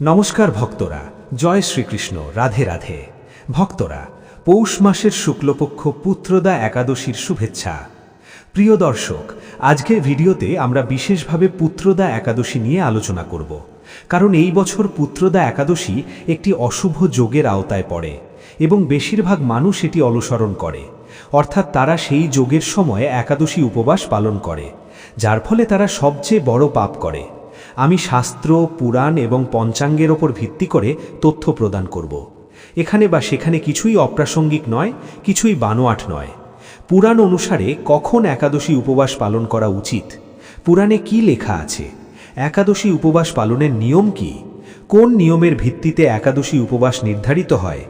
নমস্কার ভক্তরা, জয় শ্রীকৃষ্ণ, রাধে রাধে। ভক্তরা, পৌষ মাসের শুক্লপক্ষ পুত্রদা একাদশীর শুভেচ্ছা। প্রিয় দর্শক, আজকের ভিডিওতে আমরা বিশেষভাবে পুত্রদা একাদশী নিয়ে আলোচনা করব, কারণ এই বছর পুত্রদা একাদশী একটি অশুভ যোগের আওতায় পড়ে এবং বেশিরভাগ মানুষ এটি অনুসরণ করে, অর্থাৎ তারা সেই যোগের সময় একাদশী উপবাস পালন করে, যার ফলে তারা সবচেয়ে বড় পাপ করে। আমি শাস্ত্র, পুরাণ এবং পঞ্চাঙ্গের ওপর ভিত্তি করে তথ্য প্রদান করব। এখানে বা সেখানে কিছুই অপ্রাসঙ্গিক নয়, কিছুই বানোয়াট নয়। পুরাণ অনুসারে কখন একাদশী উপবাস পালন করা উচিত, পুরাণে কি লেখা আছে, একাদশী উপবাস পালনের নিয়ম কি, কোন নিয়মের ভিত্তিতে একাদশী উপবাস নির্ধারিত হয়,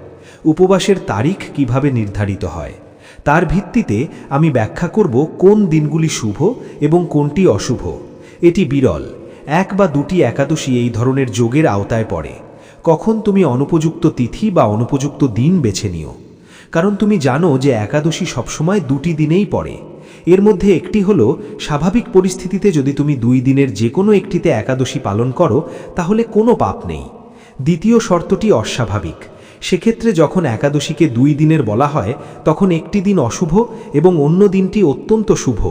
উপবাসের তারিখ কিভাবে নির্ধারিত হয়, তার ভিত্তিতে আমি ব্যাখ্যা করব কোন দিনগুলি শুভ এবং কোনটি অশুভ। এটি বিরল, এক বা দুটি একাদশী এই ধরনের যোগের আওতায় পড়ে। কখন তুমি অনুপযুক্ত তিথি বা অনুপযুক্ত দিন বেছে নিও, কারণ তুমি জানো যে একাদশী সবসময় দুটি দিনেই পড়ে। এর মধ্যে একটি হলো, স্বাভাবিক পরিস্থিতিতে যদি তুমি 2 দিনের যে কোনো একটিতে একাদশী পালন করো তাহলে কোনো পাপ নেই। দ্বিতীয় শর্তটি অস্বাভাবিক। সেক্ষেত্রে যখন একাদশীকে 2 দিনের বলা হয় তখন একটি দিন অশুভ এবং অন্য দিনটি অত্যন্ত শুভ,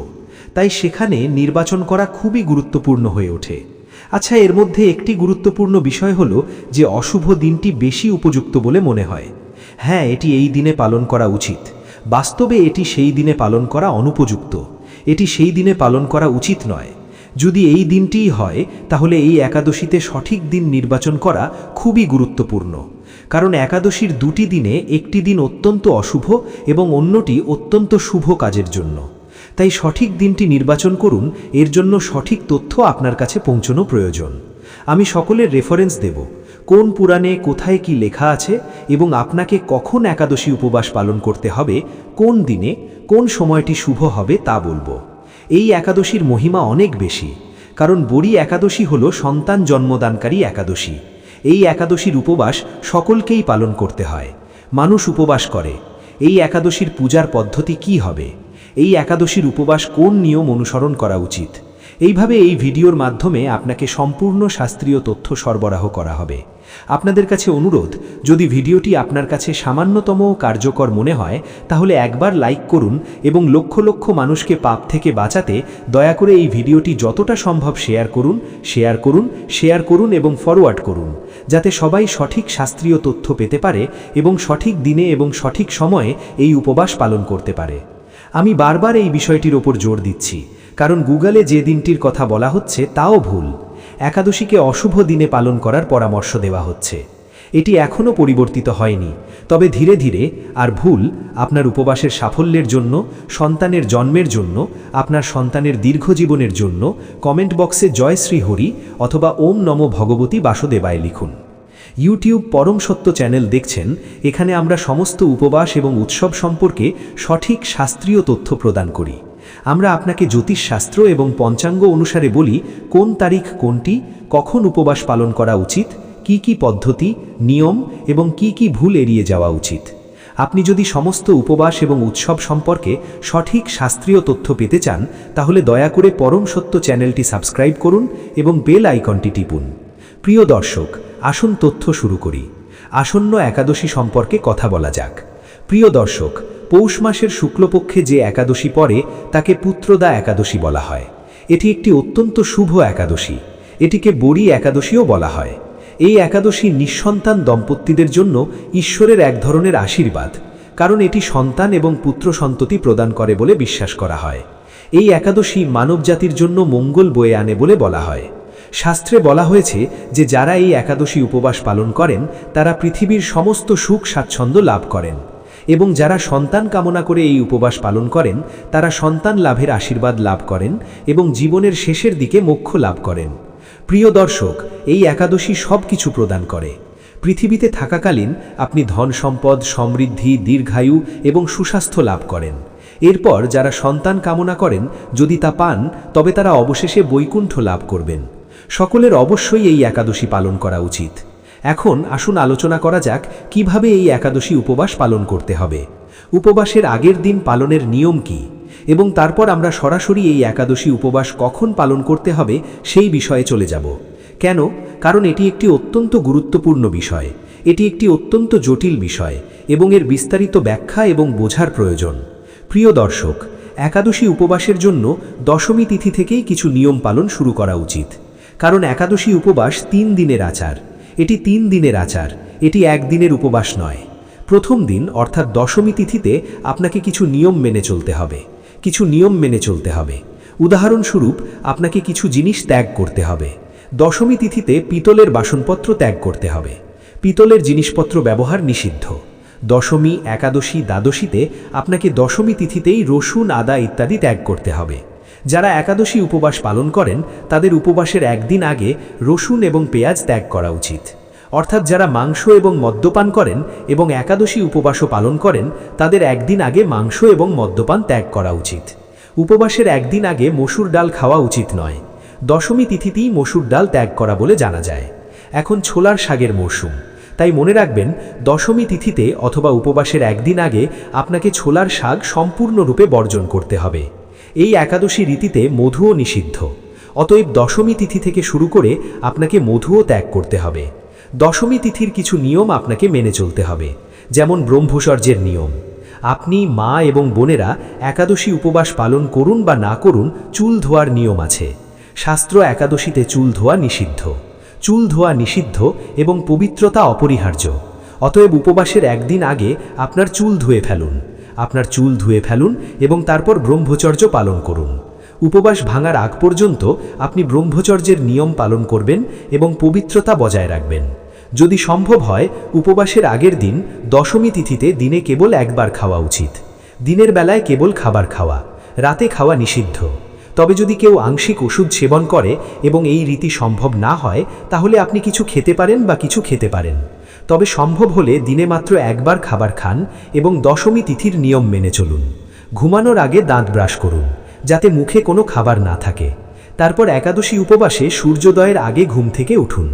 তাই সেখানে নির্বাচন করা খুবই গুরুত্বপূর্ণ হয়ে ওঠে। আচ্ছা, এর মধ্যে একটি গুরুত্বপূর্ণ বিষয় হলো যে অশুভ দিনটি বেশি উপযুক্ত বলে মনে হয়। হ্যাঁ, এটি এই দিনে পালন করা উচিত। বাস্তবে এটি সেই দিনে পালন করা অনুপযুক্ত, এটি সেই দিনে পালন করা উচিত নয়। যদি এই দিনটিই হয় তাহলে এই একাদশীতে সঠিক দিন নির্বাচন করা খুবই গুরুত্বপূর্ণ, কারণ একাদশীর 2টি দিনে একটি দিন অত্যন্ত অশুভ এবং অন্যটি অত্যন্ত শুভ কাজের জন্য। তাই সঠিক দিনটি নির্বাচন করুন, এর জন্য সঠিক তথ্য আপনার কাছে পৌঁছানো প্রয়োজন। আমি সকলের রেফারেন্স দেব, কোন পুরাণে কোথায় কি লেখা আছে এবং আপনাকে কখন একাদশী উপবাস পালন করতে হবে, কোন দিনে কোন সময়টি শুভ হবে তা বলবো। এই একাদশীর মহিমা অনেক বেশি, কারণ বড়ি একাদশী হলো সন্তান জন্মদানকারী একাদশী। এই একাদশীর উপবাস সকলকেই পালন করতে হয়। মানুষ উপবাস করে। এই একাদশীর পূজার পদ্ধতি কি হবে, এই একাদশীর উপবাস কোন নিয়ম অনুসরণ করা উচিত, এইভাবে এই ভিডিওর মাধ্যমে আপনাকে সম্পূর্ণ শাস্ত্রীয় তথ্য সরবরাহ করা হবে। আপনাদের কাছে অনুরোধ, যদি ভিডিওটি আপনার কাছে সামান্যতম কার্যকর মনে হয় তাহলে একবার লাইক করুন এবং লক্ষ লক্ষ মানুষকে পাপ থেকে বাঁচাতে দয়া করে এই ভিডিওটি যতটা সম্ভব শেয়ার করুন এবং ফরওয়ার্ড করুন, যাতে সবাই সঠিক শাস্ত্রীয় তথ্য পেতে পারে এবং সঠিক দিনে এবং সঠিক সময়ে এই উপবাস পালন করতে পারে। আমি বারবার এই বিষয়টির ওপর জোর দিচ্ছি, কারণ গুগলে যে দিনটির কথা বলা হচ্ছে তাও ভুল। একাদশীকে অশুভ দিনে পালন করার পরামর্শ দেওয়া হচ্ছে। এটি এখনও পরিবর্তিত হয়নি, তবে ধীরে ধীরে। আর ভুল আপনার উপবাসের সাফল্যের জন্য, সন্তানের জন্মের জন্য, আপনার সন্তানের দীর্ঘজীবনের জন্য কমেন্ট বক্সে জয় শ্রী হরি অথবা ওম নমো ভগবতী বাসুদেবায় লিখুন। ইউটিউব পরম সত্য চ্যানেল দেখছেন, এখানে আমরা সমস্ত উপবাস এবং উৎসব সম্পর্কে সঠিক শাস্ত্রীয় তথ্য প্রদান করি। আমরা আপনাকে জ্যোতিষশাস্ত্র এবং পঞ্চাঙ্গ অনুসারে বলি কোন তারিখ কোনটি, কখন উপবাস পালন করা উচিত, কি কি পদ্ধতি, নিয়ম এবং কি কি ভুল এড়িয়ে যাওয়া উচিত। আপনি যদি সমস্ত উপবাস এবং উৎসব সম্পর্কে সঠিক শাস্ত্রীয় তথ্য পেতে চান তাহলে দয়া করে পরম সত্য চ্যানেলটি সাবস্ক্রাইব করুন এবং বেল আইকনটি টিপুন। প্রিয় দর্শক, আসুন তথ্য শুরু করি। আসন্ন একাদশী সম্পর্কে কথা বলা যাক। প্রিয় দর্শক, পৌষ মাসের শুক্লপক্ষে যে একাদশী পড়ে তাকে পুত্রদা একাদশী বলা হয়। এটি একটি অত্যন্ত শুভ একাদশী। এটিকে বড়ি একাদশীও বলা হয়। এই একাদশী নিঃসন্তান দম্পতিদের জন্য ঈশ্বরের এক ধরনের আশীর্বাদ, কারণ এটি সন্তান এবং পুত্র সন্ততি প্রদান করে বলে বিশ্বাস করা হয়। এই একাদশী মানবজাতির জন্য মঙ্গল বয়ে আনে বলে বলা হয়। শাস্ত্রে বলা হয়েছে যে যারা এই একাদশী উপবাস পালন করেন তারা পৃথিবীর সমস্ত সুখ স্বাচ্ছন্দ্য লাভ করেন, এবং যারা সন্তান কামনা করে এই উপবাস পালন করেন তারা সন্তান লাভের আশীর্বাদ লাভ করেন এবং জীবনের শেষের দিকে মোক্ষ লাভ করেন। প্রিয় দর্শক, এই একাদশী সব কিছু প্রদান করে। পৃথিবীতে থাকাকালীন আপনি ধন সম্পদ, সমৃদ্ধি, দীর্ঘায়ু এবং সুস্বাস্থ্য লাভ করেন। এরপর যারা সন্তান কামনা করেন, যদি তা পান তবে তারা অবশেষে বৈকুণ্ঠ লাভ করবেন। সকলের অবশ্যই এই একাদশী পালন করা উচিত। এখন আসুন আলোচনা করা যাক কিভাবে এই একাদশী উপবাস পালন করতে হবে, উপবাসের আগের দিন পালনের নিয়ম কি, এবং তারপর আমরা সরাসরি এই একাদশী উপবাস কখন পালন করতে হবে সেই বিষয়ে চলে যাব। কেন? কারণ এটি একটি অত্যন্ত গুরুত্বপূর্ণ বিষয়, এটি একটি অত্যন্ত জটিল বিষয় এবং এর বিস্তারিত ব্যাখ্যা এবং বোঝার প্রয়োজন। প্রিয় দর্শক, একাদশী উপবাসের জন্য দশমী তিথি থেকেই কিছু নিয়ম পালন শুরু করা উচিত। কারণ একাদশী উপবাস 3 দিনের আচার। এটি 3 দিনের আচার, এটি একদিনের উপবাস নয়। প্রথম দিন অর্থাৎ দশমী তিথিতে আপনাকে কিছু নিয়ম মেনে চলতে হবে, কিছু নিয়ম মেনে চলতে হবে। উদাহরণস্বরূপ, আপনাকে কিছু জিনিস ত্যাগ করতে হবে। দশমী তিথিতে পিতলের বাসনপত্র ত্যাগ করতে হবে। পিতলের জিনিসপত্র ব্যবহার নিষিদ্ধ। দশমী, একাদশী, দ্বাদশীতে আপনাকে দশমী তিথিতেই রসুন, আদা ইত্যাদি ত্যাগ করতে হবে। যারা একাদশী উপবাস পালন করেন তাদের উপবাসের একদিন আগে রসুন এবং পেঁয়াজ ত্যাগ করা উচিত। অর্থাৎ যারা মাংস এবং মদ্যপান করেন এবং একাদশী উপবাসও পালন করেন তাদের একদিন আগে মাংস এবং মদ্যপান ত্যাগ করা উচিত। উপবাসের একদিন আগে মসুর ডাল খাওয়া উচিত নয়। দশমী তিথিতেই মসুর ডাল ত্যাগ করা বলে জানা যায়। এখন ছোলার শাকের মরশুম, তাই মনে রাখবেন দশমী তিথিতে অথবা উপবাসের একদিন আগে আপনাকে ছোলার শাক সম্পূর্ণরূপে বর্জন করতে হবে। এই একাদশী রীতিতে মধুও নিষিদ্ধ। অতএব দশমী তিথি থেকে শুরু করে আপনাকে মধুও ত্যাগ করতে হবে। দশমী তিথির কিছু নিয়ম আপনাকে মেনে চলতে হবে, যেমন ব্রহ্মচর্যের নিয়ম। আপনি, মা এবং বোনেরা একাদশী উপবাস পালন করুন বা না করুন, চুল ধোয়ার নিয়ম আছে। শাস্ত্র একাদশীতে চুল ধোয়া নিষিদ্ধ। চুল ধোয়া নিষিদ্ধ এবং পবিত্রতা অপরিহার্য। অতএব উপবাসের একদিন আগে আপনার চুল ধুয়ে ফেলুন। আপনার চুল ধুয়ে ফেলুন এবং তারপর ব্রহ্মচর্য পালন করুন। উপবাস ভাঙার আগ পর্যন্ত আপনি ব্রহ্মচর্যের নিয়ম পালন করবেন এবং পবিত্রতা বজায় রাখবেন। যদি সম্ভব হয় উপবাসের আগের দিন দশমী তিথিতে দিনে কেবল একবার খাওয়া উচিত। দিনের বেলায় কেবল খাবার খাওয়া, রাতে খাওয়া নিষিদ্ধ। তবে যদি কেউ আংশিক ওষুধ সেবন করে এবং এই রীতি সম্ভব না হয় তাহলে আপনি কিছু খেতে পারেন বা কিছু খেতে পারেন। তবে সম্ভব হলে দিনে মাত্র একবার খাবার খান এবং দশমী তিথির নিয়ম মেনে চলুন। ঘুমানোর আগে দাঁত ব্রাশ করুন যাতে মুখে কোনো খাবার না থাকে। তারপর একাদশী উপবাসে সূর্যোদয়ের আগে ঘুম থেকে উঠুন।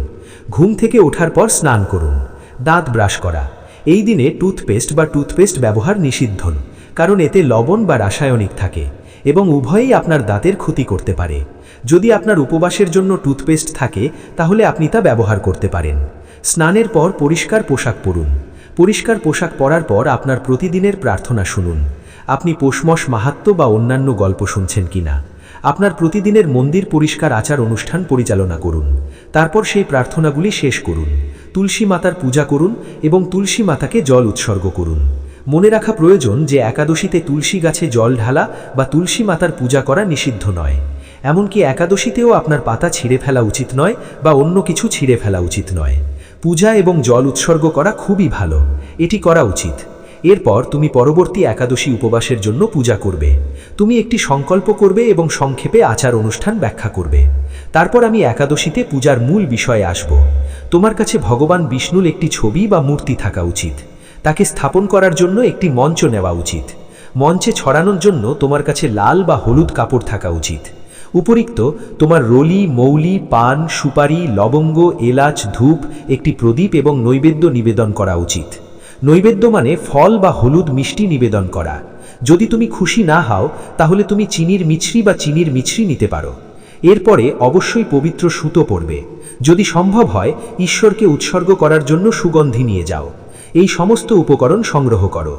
ঘুম থেকে ওঠার পর স্নান করুন। দাঁত ব্রাশ করা। এই দিনে টুথপেস্ট ব্যবহার নিষিদ্ধ, কারণ এতে লবণ বা রাসায়নিক থাকে এবং উভয়ই আপনার দাঁতের ক্ষতি করতে পারে। যদি আপনার উপবাসের জন্য টুথপেস্ট থাকে তাহলে আপনি তা ব্যবহার করতে পারেন। স্নানের পর পরিষ্কার পোশাক পরুন। পরিষ্কার পোশাক পরার পর আপনার প্রতিদিনের প্রার্থনা শুনুন। আপনি পৌষমাস মাহাত্ম্য বা অন্যান্য গল্প শুনছেন কিনা। আপনার প্রতিদিনের মন্দির পরিষ্কার আচার অনুষ্ঠান পরিচালনা করুন। তারপর সেই প্রার্থনাগুলি শেষ করুন। তুলসী মাতার পূজা করুন এবং তুলসী মাতাকে জল উৎসর্গ করুন। মনে রাখা প্রয়োজন যে একাদশীতে তুলসী গাছে জল ঢালা বা তুলসী মাতার পূজা করা নিষিদ্ধ নয়। এমনকি একাদশীতেও আপনার পাতা ছিঁড়ে ফেলা উচিত নয় বা অন্য কিছু ছিঁড়ে ফেলা উচিত নয়। পূজা এবং জল উৎসর্গ করা খুবই ভালো, এটি করা উচিত। এরপর তুমি পরবর্তী একাদশী উপবাসের জন্য পূজা করবে। তুমি একটি সংকল্প করবে এবং সংক্ষেপে আচার অনুষ্ঠান ব্যাখ্যা করবে। তারপর আমি একাদশীতে পূজার মূল বিষয়ে আসব। তোমার কাছে ভগবান বিষ্ণুর একটি ছবি বা মূর্তি থাকা উচিত। তাকে স্থাপন করার জন্য একটি মঞ্চ নেওয়া উচিত। মঞ্চে ছড়ানোর জন্য তোমার কাছে লাল বা হলুদ কাপড় থাকা উচিত। উপরিক্ত তোমার রলি, মৌলি, পান, সুপারি, লবঙ্গ, এলাচ, ধূপ, একটি প্রদীপ এবং নৈবেদ্য নিবেদন করা উচিত। নৈবেদ্য মানে ফল বা হলুদ মিষ্টি নিবেদন করা। যদি তুমি খুশি না হও তাহলে তুমি চিনির মিছরি নিতে পারো। এরপরে অবশ্যই পবিত্র সুতো পরবে। যদি সম্ভব হয় ঈশ্বরকে উৎসর্গ করার জন্য সুগন্ধি নিয়ে যাও। এই সমস্ত উপকরণ সংগ্রহ করো।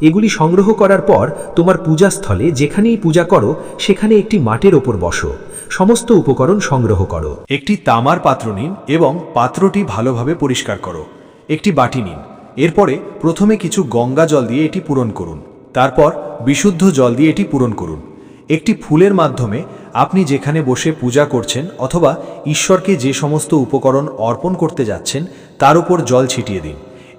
এগুলি সংগ্রহ করার পর তোমার পূজাস্থলে যেখানেই পূজা করো সেখানে একটি মাটির ওপর বসো। সমস্ত উপকরণ সংগ্রহ করো। একটি তামার পাত্র নিন এবং পাত্রটি ভালোভাবে পরিষ্কার করো। একটি বাটি নিন। এরপরে প্রথমে কিছু গঙ্গা জল দিয়ে এটি পূরণ করুন। তারপর বিশুদ্ধ জল দিয়ে এটি পূরণ করুন। একটি ফুলের মাধ্যমে আপনি যেখানে বসে পূজা করছেন অথবা ঈশ্বরকে যে সমস্ত উপকরণ অর্পণ করতে যাচ্ছেন তার উপর জল ছিটিয়ে দিন।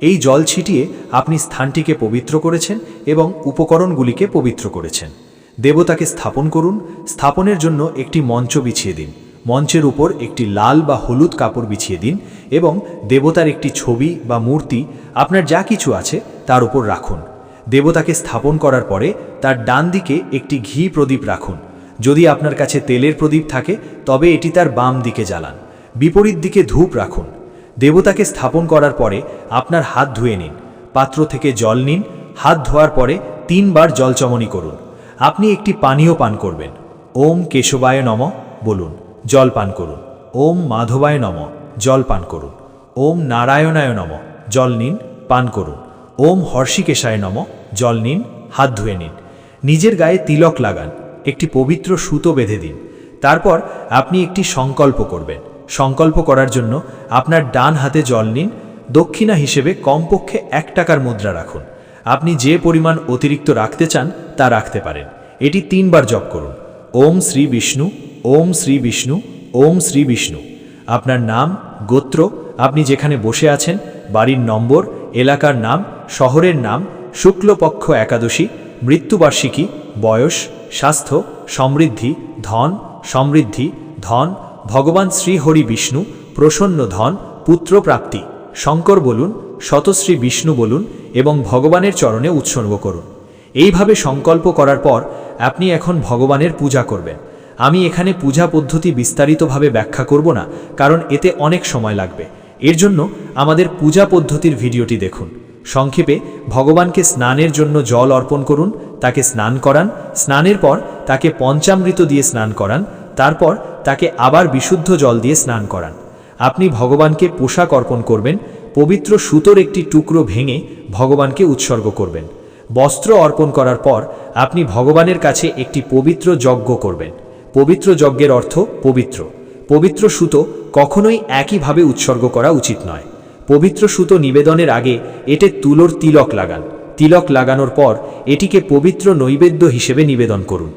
এই জল ছিটিয়ে আপনি স্থানটিকে পবিত্র করেছেন এবং উপকরণগুলিকে পবিত্র করেছেন। দেবতাকে স্থাপন করুন। স্থাপনের জন্য একটি মঞ্চ বিছিয়ে দিন। মঞ্চের উপর একটি লাল বা হলুদ কাপড় বিছিয়ে দিন এবং দেবতার একটি ছবি বা মূর্তি আপনার যা কিছু আছে তার উপর রাখুন। দেবতাকে স্থাপন করার পরে তার ডান দিকে একটি ঘি প্রদীপ রাখুন। যদি আপনার কাছে তেলের প্রদীপ থাকে তবে এটি তার বাম দিকে জ্বালান। বিপরীত দিকে ধূপ রাখুন। দেবতাকে স্থাপন করার পরে আপনার হাত ধুয়ে নিন। পাত্র থেকে জল নিন। হাত ধোয়ার পরে 3 বার জলচমনি করুন। আপনি একটি পানীয় পান করবেন। ওম কেশবায় নমঃ বলুন। জল পান করুন। ওম মাধবায় নম, জল পান করুন। ওম নারায়ণায় নম, জল নিন, পান করুন। ওম হর্ষিকেশায় নম, জল নিন, হাত ধুয়ে নিন। নিজের গায়ে তিলক লাগান, একটি পবিত্র সুতো বেঁধে দিন। তারপর আপনি একটি সংকল্প করবেন। সংকল্প করার জন্য আপনার ডান হাতে জল নিন, দক্ষিণা হিসেবে কমপক্ষে 1 টাকার মুদ্রা রাখুন। আপনি যে পরিমাণ অতিরিক্ত রাখতে চান তা রাখতে পারেন। এটি 3 বার জপ করুন। ওম শ্রী বিষ্ণু, ওম শ্রী বিষ্ণু, ওম শ্রী বিষ্ণু। আপনার নাম, গোত্র, আপনি যেখানে বসে আছেন, বাড়ির নম্বর, এলাকার নাম, শহরের নাম, শুক্লপক্ষ একাদশী, মৃত্যুবার্ষিকী, বয়স, স্বাস্থ্য, সমৃদ্ধি, ধন, সমৃদ্ধি, ধন, ভগবান শ্রী হরি বিষ্ণু, প্রসন্ন ধন, পুত্র প্রাপ্তি, শঙ্কর বলুন, শতশ্রী বিষ্ণু বলুন এবং ভগবানের চরণে উৎসর্গ করুন। এইভাবে সংকল্প করার পর আপনি এখন ভগবানের পূজা করবেন। আমি এখানে পূজা পদ্ধতি বিস্তারিতভাবে ব্যাখ্যা করব না, কারণ এতে অনেক সময় লাগবে। এর জন্য আমাদের পূজা পদ্ধতির ভিডিওটি দেখুন। সংক্ষেপে, ভগবানকে স্নানের জন্য জল অর্পণ করুন, তাকে স্নান করান, স্নানের পর তাকে পঞ্চামৃত দিয়ে স্নান করান, তারপর তাকে আবার বিশুদ্ধ জল দিয়ে স্নান করান। আপনি ভগবানকে পোশাক অর্পণ করবেন, পবিত্র সুতোর একটি টুকরো ভেঙে ভগবানকে উৎসর্গ করবেন। বস্ত্র অর্পণ করার পর আপনি ভগবানের কাছে একটি পবিত্র যজ্ঞ করবেন। পবিত্র যজ্ঞের অর্থ পবিত্র। পবিত্র সুতো কখনোই একইভাবে উৎসর্গ করা উচিত নয়। পবিত্র সুতো নিবেদনের আগে এতে তুলোর তিলক লাগান। তিলক লাগানোর পর এটিকে পবিত্র নৈবেদ্য হিসেবে নিবেদন করুন।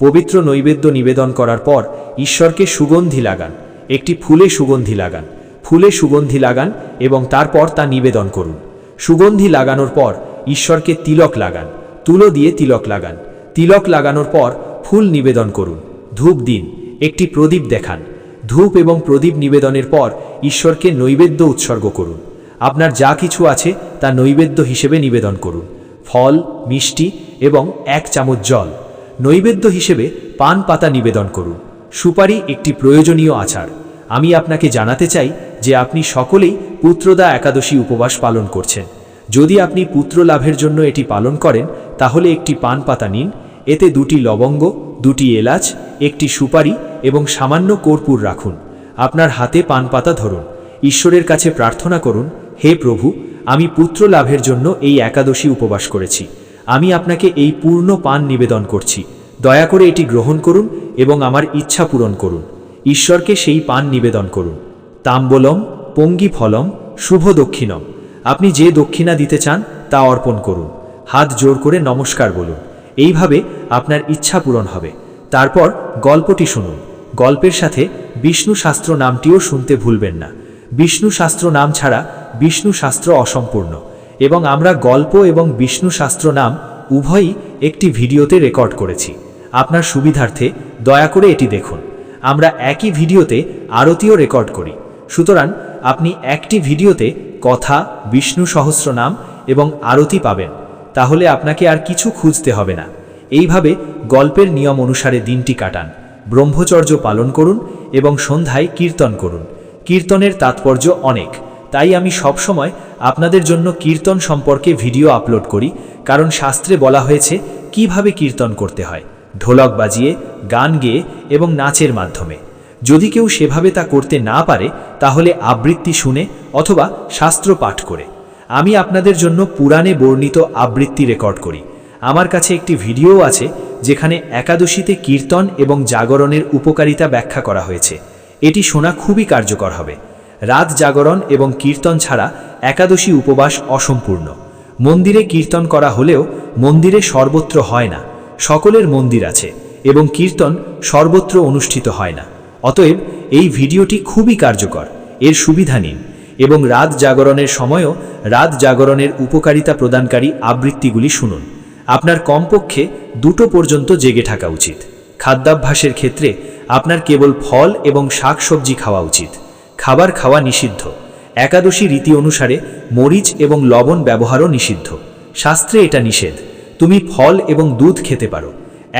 পবিত্র নৈবেদ্য নিবেদন করার পর ঈশ্বরকে সুগন্ধি লাগান। একটি ফুলে সুগন্ধি লাগান। ফুলে সুগন্ধি লাগান এবং তারপর তা নিবেদন করুন। সুগন্ধি লাগানোর পর ঈশ্বরকে তিলক লাগান। তুলো দিয়ে তিলক লাগান। তিলক লাগানোর পর ফুল নিবেদন করুন। ধূপ দিন, একটি প্রদীপ দেখান। ধূপ এবং প্রদীপ নিবেদনের পর ঈশ্বরকে নৈবেদ্য উৎসর্গ করুন। আপনার যা কিছু আছে তা নৈবেদ্য হিসেবে নিবেদন করুন। ফল, মিষ্টি এবং 1 চামচ জল। নৈবেদ্য হিসেবে পান পাতা নিবেদন করুন। সুপারি একটি প্রয়োজনীয় আচার। আমি আপনাকে জানাতে চাই যে আপনি সকলেই পুত্রদা একাদশী উপবাস পালন করছেন। যদি আপনি পুত্র লাভের জন্য এটি পালন করেন তাহলে একটি পান পাতা নিন, এতে 2টি লবঙ্গ, 2টি এলাচ, একটি সুপারি এবং সামান্য কর্পূর রাখুন। আপনার হাতে পান পাতা ধরুন। ঈশ্বরের কাছে প্রার্থনা করুন, হে প্রভু, আমি পুত্র লাভের জন্য এই একাদশী উপবাস করেছি। আমি আপনাকে এই পূর্ণ পান নিবেদন করছি। দয়া করে এটি গ্রহণ করুন এবং আমার ইচ্ছা পূরণ করুন। ঈশ্বরকে সেই পান নিবেদন করুন। তাম্বলম, পঙ্গি ফলম, শুভ দক্ষিণম। আপনি যে দক্ষিণা দিতে চান তা অর্পণ করুন। হাত জোর করে নমস্কার বলুন। এইভাবে আপনার ইচ্ছা পূরণ হবে। তারপর গল্পটি শুনুন। গল্পের সাথে বিষ্ণু শাস্ত্র নামটিও শুনতে ভুলবেন না। বিষ্ণু শাস্ত্র নাম ছাড়া বিষ্ণু শাস্ত্র অসম্পূর্ণ এবং আমরা গল্প এবং বিষ্ণু শাস্ত্র নাম উভয়ই একটি ভিডিওতে রেকর্ড করেছি। আপনার সুবিধার্থে দয়া করে এটি দেখুন। আমরা একই ভিডিওতে আরতিও রেকর্ড করি, সুতরাং আপনি একটি ভিডিওতে কথা, বিষ্ণু সহস্রনাম এবং আরতি পাবেন। তাহলে আপনাকে আর কিছু খুঁজতে হবে না। এইভাবে গল্পের নিয়ম অনুসারে দিনটি কাটান। ব্রহ্মচর্য পালন করুন এবং সন্ধ্যায় কীর্তন করুন। কীর্তনের তাৎপর্য অনেক, তাই আমি সবসময় আপনাদের জন্য কীর্তন সম্পর্কে ভিডিও আপলোড করি, কারণ শাস্ত্রে বলা হয়েছে কিভাবে কীর্তন করতে হয়, ঢোলক বাজিয়ে, গান গেয়ে এবং নাচের মাধ্যমে। যদি কেউ সেভাবে তা করতে না পারে তাহলে আবৃত্তি শুনে অথবা শাস্ত্র পাঠ করে। আমি আপনাদের জন্য পুরাণে বর্ণিত আবৃত্তি রেকর্ড করি। আমার কাছে একটি ভিডিও আছে যেখানে একাদশীতে কীর্তন এবং জাগরণের উপকারিতা ব্যাখ্যা করা হয়েছে। এটি শোনা খুবই কার্যকর হবে। রাত জাগরণ এবং কীর্তন ছাড়া একাদশী উপবাস অসম্পূর্ণ। মন্দিরে কীর্তন করা হলেও মন্দিরে সর্বত্র হয় না। সকলের মন্দির আছে এবং কীর্তন সর্বত্র অনুষ্ঠিত হয় না। অতএব এই ভিডিওটি খুবই কার্যকর। এর সুবিধা নিন এবং রাত জাগরণের সময়ও রাত জাগরণের উপকারিতা প্রদানকারী আবৃত্তিগুলি শুনুন। আপনার কমপক্ষে 2টো পর্যন্ত জেগে থাকা উচিত। খাদ্যাভ্যাসের ক্ষেত্রে আপনার কেবল ফল এবং শাকসবজি খাওয়া উচিত। খাবার খাওয়া নিষিদ্ধ। একাদশী রীতি অনুসারে মরিচ এবং লবণ ব্যবহারও নিষিদ্ধ। শাস্ত্রে এটা নিষেধ। তুমি ফল এবং দুধ খেতে পারো,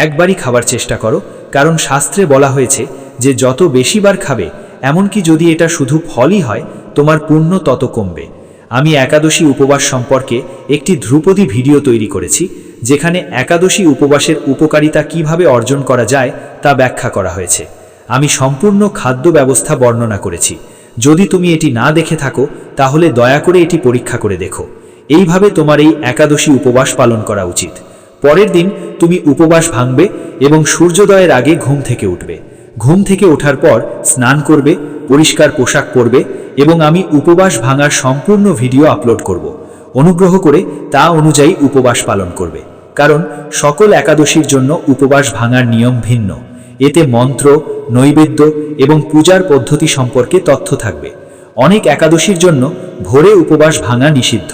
একবারই খাবার চেষ্টা করো, কারণ শাস্ত্রে বলা হয়েছে যে যত বেশিবার খাবে, এমনকি যদি এটা শুধু ফলই হয়, তোমার পুণ্য তত কমবে। আমি একাদশী উপবাস সম্পর্কে একটি ধ্রুপদী ভিডিও তৈরি করেছি, যেখানে একাদশী উপবাসের উপকারিতা কিভাবে অর্জন করা যায় তা ব্যাখ্যা করা হয়েছে। আমি সম্পূর্ণ খাদ্য ব্যবস্থা বর্ণনা করেছি। যদি তুমি এটি না দেখে থাকো তাহলে দয়া করে এটি পরীক্ষা করে দেখো। এইভাবে তোমার এই একাদশী উপবাস পালন করা উচিত। পরের দিন তুমি উপবাস ভাঙবে এবং সূর্যোদয়ের আগে ঘুম থেকে উঠবে। ঘুম থেকে ওঠার পর স্নান করবে, পরিষ্কার পোশাক পরবে এবং আমি উপবাস ভাঙার সম্পূর্ণ ভিডিও আপলোড করব। অনুগ্রহ করে তা অনুযায়ী উপবাস পালন করবে, কারণ সকল একাদশীর জন্য উপবাস ভাঙার নিয়ম ভিন্ন। এতে মন্ত্র, নৈবেদ্য এবং পূজার পদ্ধতি সম্পর্কে তথ্য থাকবে। অনেক একাদশীর জন্য ভোরে উপবাস ভাঙা নিষিদ্ধ,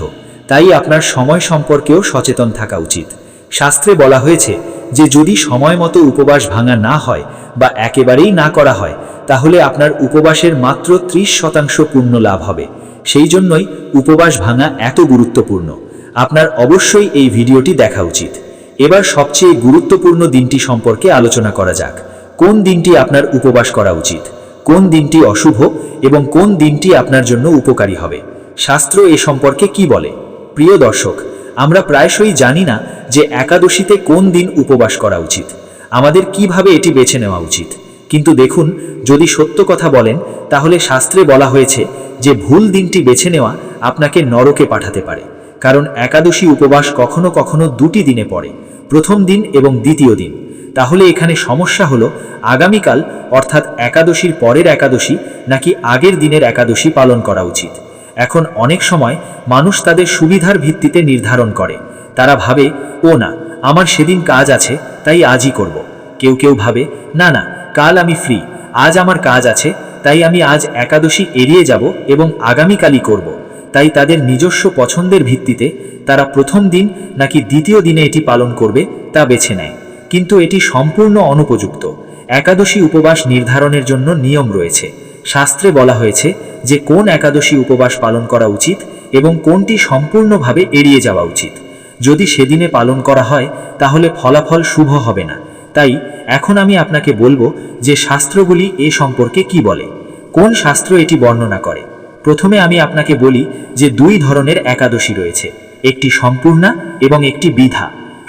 তাই আপনার সময় সম্পর্কেও সচেতন থাকা উচিত। শাস্ত্রে বলা হয়েছে যে যদি সময় মতো উপবাস ভাঙা না হয় বা একেবারেই না করা হয় তাহলে আপনার উপবাসের মাত্র 30% পুণ্য লাভ হবে। সেই জন্যই উপবাস ভাঙা এত গুরুত্বপূর্ণ। আপনার অবশ্যই এই ভিডিওটি দেখা উচিত। এবার সবচেয়ে গুরুত্বপূর্ণ দিনটি সম্পর্কে আলোচনা করা যাক। কোন দিনটি আপনার উপবাস করা উচিত, কোন দিনটি অশুভ এবং কোন দিনটি আপনার জন্য উপকারী হবে। শাস্ত্র এ সম্পর্কে কি বলে? প্রিয় দর্শক, আমরা প্রায়শই জানি না যে একাদশীতে কোন দিন উপবাস করা উচিত, আমাদের কিভাবে এটি বেছে নেওয়া উচিত। কিন্তু দেখুন, যদি সত্য কথা বলেন তাহলে শাস্ত্রে বলা হয়েছে যে ভুল দিনটি বেছে নেওয়া আপনাকে নরকে পাঠাতে পারে। কারণ একাদশী উপবাস কখনো কখনো দুটি দিনে পড়ে, প্রথম দিন এবং দ্বিতীয় দিন। তাহলে এখানে সমস্যা হলো আগামীকাল অর্থাৎ একাদশীর পরের একাদশী নাকি আগের দিনের একাদশী পালন করা উচিত। এখন অনেক সময় মানুষ তাদের সুবিধার ভিত্তিতে নির্ধারণ করে। তারা ভাবে, ও না, আমার সেদিন কাজ আছে তাই আজই করব। কেউ কেউ ভাবে, না না, কাল আমি ফ্রি, আজ আমার কাজ আছে তাই আমি আজ একাদশী এড়িয়ে যাব এবং আগামীকালই করব। তাই তাদের নিজস্ব পছন্দের ভিত্তিতে তারা প্রথম দিন নাকি দ্বিতীয় দিনে এটি পালন করবে তা বেছে নেয়। কিন্তু এটি সম্পূর্ণ অনুপযুক্ত। একাদশী উপবাস নির্ধারণের জন্য নিয়ম রয়েছে। শাস্ত্রে বলা হয়েছে যে কোন একাদশী উপবাস পালন করা উচিত এবং কোনটি সম্পূর্ণভাবে এড়িয়ে যাওয়া উচিত। যদি সেদিনে পালন করা হয় তাহলে ফলাফল শুভ হবে না। তাই এখন আমি আপনাকে বলবো যে শাস্ত্রগুলি এ সম্পর্কে কি বলে, কোন শাস্ত্র এটি বর্ণনা করে। প্রথমে আমি আপনাকে বলি যে দুই ধরনের একাদশী রয়েছে, একটি সম্পূর্ণা এবং একটি বিধা।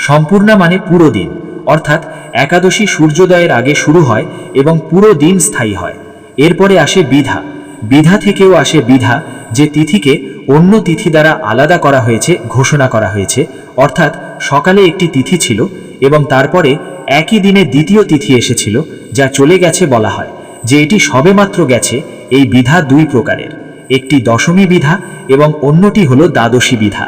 সম্পূর্ণা মানে পুরো দিন, অর্থাৎ একাদশী সূর্যোদয়ের আগে শুরু হয় এবং পুরো দিন স্থায়ী হয়। এরপরে আসে বিধা। বিধা থেকেও আসে বিধা, যে তিথিকে অন্য তিথি দ্বারা আলাদা করা হয়েছে, ঘোষণা করা হয়েছে। অর্থাৎ সকালে একটি তিথি ছিল এবং তারপরে একই দিনে দ্বিতীয় তিথি এসেছিল যা চলে গেছে। বলা হয় যে এটি সবেমাত্র গেছে। এই বিধা দুই প্রকারের, একটি দশমী বিধা এবং অন্যটি হলো দ্বাদশী বিধা।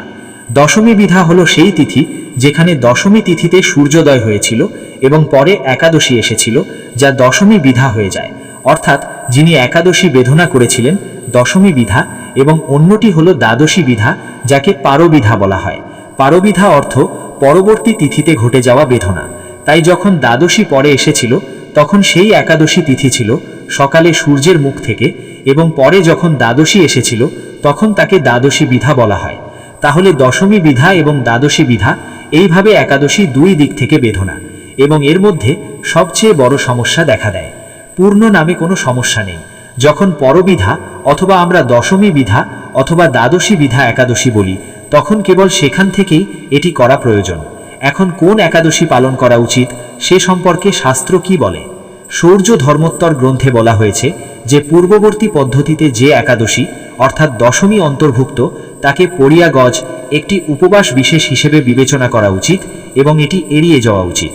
দশমী বিধা হলো সেই তিথি যেখানে দশমী তিথিতে সূর্যোদয় হয়েছিল এবং পরে একাদশী এসেছিল, যা দশমী বিধা হয়ে যায়। অর্থাৎ যিনি একাদশী বেধনা করেছিলেন দশমী বিধা, এবং অন্যটি হলো দ্বাদশী বিধা যাকে পারবিধা বলা হয়। পারবিধা অর্থ পরবর্তী তিথিতে ঘটে যাওয়া বেধনা। তাই যখন দ্বাদশী পরে এসেছিল তখন সেই একাদশী তিথি ছিল সকালে সূর্যের মুখ থেকে, এবং পরে যখন দ্বাদশী এসেছিল তখন তাকে দ্বাদশী বিধা বলা হয়। তাহলে দশমী বিধা এবং দ্বাদশী বিধা, এইভাবে একাদশী দুই দিক থেকে বেধনা। এবং এর মধ্যে সবচেয়ে বড় সমস্যা দেখা দেয়। পূর্ণ নামে কোনো সমস্যা নেই। যখন পরবিধা অথবা আমরা দশমী বিধা অথবা দ্বাদশী বিধা একাদশী বলি তখন কেবল সেখান থেকেই এটি করা প্রয়োজন। এখন কোন একাদশী পালন করা উচিত সে সম্পর্কে শাস্ত্র কি বলে? সৌর্য ধর্মোত্তর গ্রন্থে বলা হয়েছে যে পূর্ববর্তী পদ্ধতিতে যে একাদশী অর্থাৎ দশমী অন্তর্ভুক্ত তাকে পড়িয়া গজ একটি উপবাস বিশেষ হিসেবে বিবেচনা করা উচিত এবং এটি এড়িয়ে যাওয়া উচিত।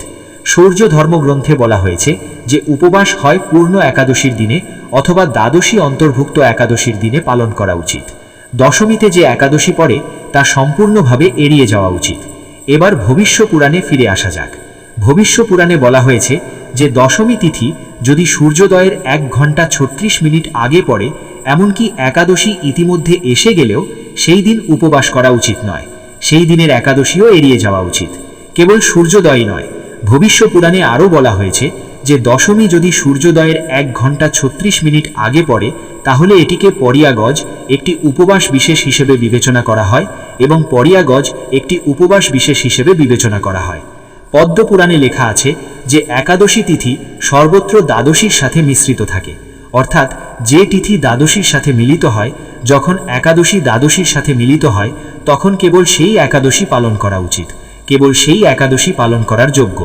সৌর্য ধর্মগ্রন্থে বলা হয়েছে যে উপবাস হয় পূর্ণ একাদশীর দিনে অথবা দ্বাদশী অন্তর্ভুক্ত একাদশীর দিনে পালন করা উচিত। দশমীতে যে একাদশী পড়ে তা সম্পূর্ণভাবে এড়িয়ে যাওয়া উচিত। এবার ভবিষ্য পুরাণে ফিরে আসা যাক। ভবিষ্য পুরাণে বলা হয়েছে যে দশমী তিথি যদি সূর্যোদয়ের 1 ঘন্টা 36 মিনিট আগে পড়ে, এমনকি একাদশী ইতিমধ্যে এসে গেলেও সেই দিন উপবাস করা উচিত নয়। সেই দিনের একাদশীও এড়িয়ে যাওয়া উচিত। কেবল সূর্যোদয় নয়, ভবিষ্য পুরাণে আরও বলা হয়েছে যে দশমী যদি সূর্যোদয়ের 1 ঘন্টা 36 মিনিট আগে পড়ে তাহলে এটিকে পড়িয়া গজ একটি উপবাস বিশেষ হিসেবে বিবেচনা করা হয় এবং পড়িয়া গজ একটি উপবাস বিশেষ হিসেবে বিবেচনা করা হয়। পদ্ম পুরাণে লেখা আছে যে একাদশী তিথি সর্বত্র দ্বাদশীর সাথে মিশ্রিত থাকে, অর্থাৎ যে তিথি দ্বাদশীর সাথে মিলিত হয়, যখন একাদশী দ্বাদশীর সাথে মিলিত হয় তখন কেবল সেই একাদশী পালন করা উচিত, কেবল সেই একাদশী পালন করার যোগ্য।